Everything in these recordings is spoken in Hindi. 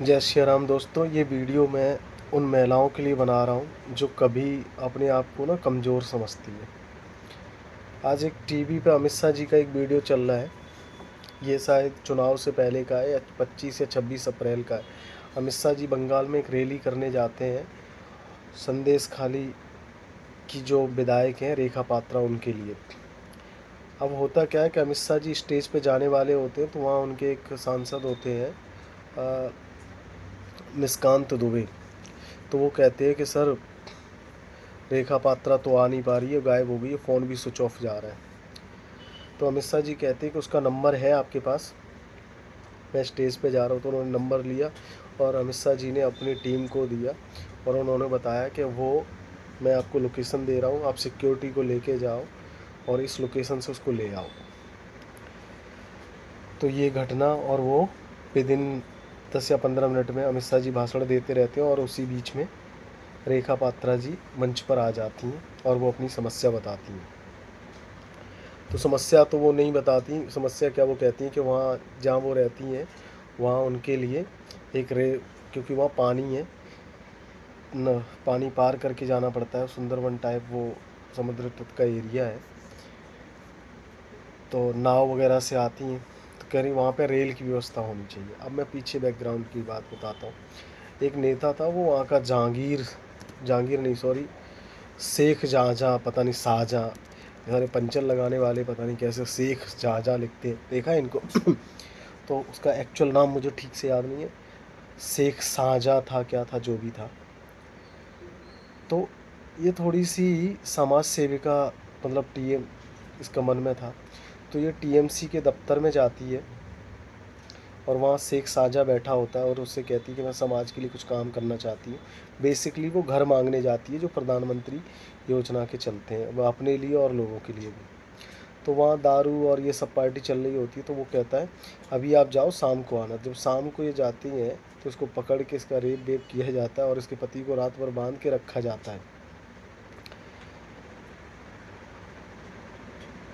जय श्री राम दोस्तों, ये वीडियो मैं उन महिलाओं के लिए बना रहा हूँ जो कभी अपने आप को ना कमज़ोर समझती है। आज एक टीवी पे अमित शाह जी का एक वीडियो चल रहा है। ये शायद चुनाव से पहले का है या 25 या 26 अप्रैल का है। अमित शाह जी बंगाल में एक रैली करने जाते हैं। संदेश खाली की जो विधायक हैं रेखा पात्रा, उनके लिए। अब होता क्या है कि अमित शाह जी स्टेज पे जाने वाले होते हैं तो वहाँ उनके एक सांसद होते हैं, निष्कांत दुबे। तो वो कहते हैं कि सर, रेखा पात्रा तो आ नहीं पा रही है, गायब हो गई है, फ़ोन भी स्विच ऑफ जा रहा है। तो अमित शाह जी कहते हैं कि उसका नंबर है आपके पास? मैं स्टेज पे जा रहा हूँ। तो उन्होंने नंबर लिया और अमित शाह जी ने अपनी टीम को दिया और उन्होंने बताया कि वो, मैं आपको लोकेशन दे रहा हूँ, आप सिक्योरिटी को लेके जाओ और इस लोकेशन से उसको ले आओ। तो ये घटना, और वो विदिन 10 या 15 मिनट में अमित शाह जी भाषण देते रहते हैं और उसी बीच में रेखा पात्रा जी मंच पर आ जाती हैं और वो अपनी समस्या बताती हैं। तो समस्या तो वो नहीं बताती, समस्या क्या, वो कहती हैं कि वहाँ जहाँ वो रहती हैं वहाँ उनके लिए एक क्योंकि वहाँ पानी है न, पानी पार करके जाना पड़ता है, सुंदरवन टाइप वो समुद्र तट का एरिया है, तो नाव वगैरह से आती हैं। तो कह रही वहाँ पे रेल की व्यवस्था होनी चाहिए। अब मैं पीछे बैकग्राउंड की बात बताता हूँ। एक नेता था, वो वहाँ का जहांगीर, जहांगीर नहीं सॉरी, शेख जहाँ, पता नहीं शाहजहाँ, सारे पंचर लगाने वाले पता नहीं कैसे शेख जहाँ लिखते हैं, देखा है इनको। तो उसका एक्चुअल नाम मुझे ठीक से याद नहीं है, शेख शाहजहाँ था, क्या था, जो भी था। तो ये थोड़ी सी समाज सेविका, मतलब टीएम, इसका मन में था। तो ये टीएमसी के दफ्तर में जाती है और वहाँ शेख शाहजहाँ बैठा होता है और उससे कहती है कि मैं समाज के लिए कुछ काम करना चाहती हूँ। बेसिकली वो घर मांगने जाती है जो प्रधानमंत्री योजना के चलते हैं, वह अपने लिए और लोगों के लिए भी। तो वहाँ दारू और ये सब पार्टी चल रही होती है। तो वो कहता है अभी आप जाओ, शाम को आना। जब शाम को ये जाती हैं तो उसको पकड़ के इसका रेप वेप किया जाता है और इसके पति को रात भर बांध के रखा जाता है।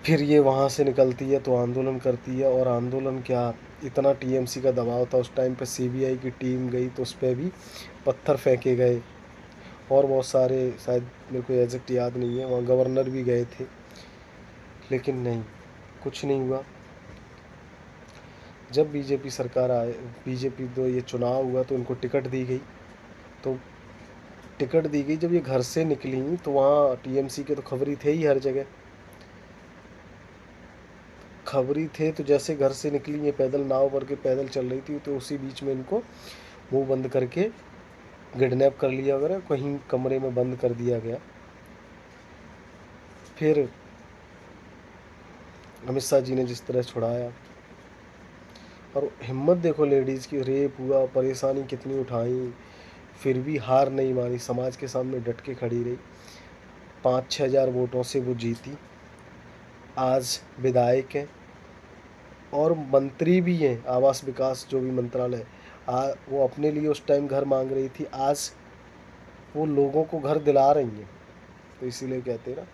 फिर ये वहाँ से निकलती है तो आंदोलन करती है, और आंदोलन क्या, इतना टीएमसी का दबाव था उस टाइम पे, सीबीआई की टीम गई तो उस पर भी पत्थर फेंके गए और बहुत सारे, शायद मेरे को एग्जैक्ट याद नहीं है, वहाँ गवर्नर भी गए थे, लेकिन नहीं, कुछ नहीं हुआ। जब बीजेपी सरकार आए, बीजेपी तो ये चुनाव हुआ तो इनको टिकट दी गई। तो टिकट दी गई, जब ये घर से निकली तो वहाँ टीएमसी के तो खबरी थे ही हर जगह, खबरी थे। तो जैसे घर से निकली, ये पैदल नाव भर के पैदल चल रही थी, तो उसी बीच में इनको मुंह बंद करके किडनैप कर लिया गया, कहीं कमरे में बंद कर दिया गया। फिर अमित शाह जी ने जिस तरह छुड़ाया, और हिम्मत देखो लेडीज़ की, रेप हुआ, परेशानी कितनी उठाई, फिर भी हार नहीं मानी, समाज के सामने डट के खड़ी रही। 5-6 हज़ार वोटों से वो जीती, आज विधायक हैं और मंत्री भी हैं। आवास विकास जो भी मंत्रालय, वो अपने लिए उस टाइम घर मांग रही थी, आज वो लोगों को घर दिला रही हैं। तो इसीलिए कहते हैं ना,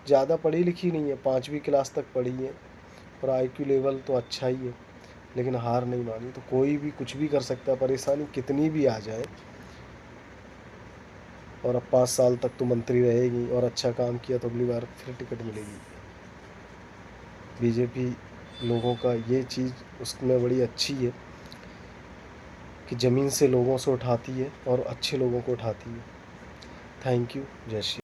ज़्यादा पढ़ी लिखी नहीं है, 5वीं क्लास तक पढ़ी है और आईक्यू लेवल तो अच्छा ही है, लेकिन हार नहीं मानी। तो कोई भी कुछ भी कर सकता है, परेशानी कितनी भी आ जाए। और अब 5 साल तक तो मंत्री रहेगी और अच्छा काम किया तो अगली बार फिर टिकट मिलेगी। बीजेपी लोगों का ये चीज़ उसमें बड़ी अच्छी है कि ज़मीन से लोगों से उठाती है और अच्छे लोगों को उठाती है। Thank you. जय श्री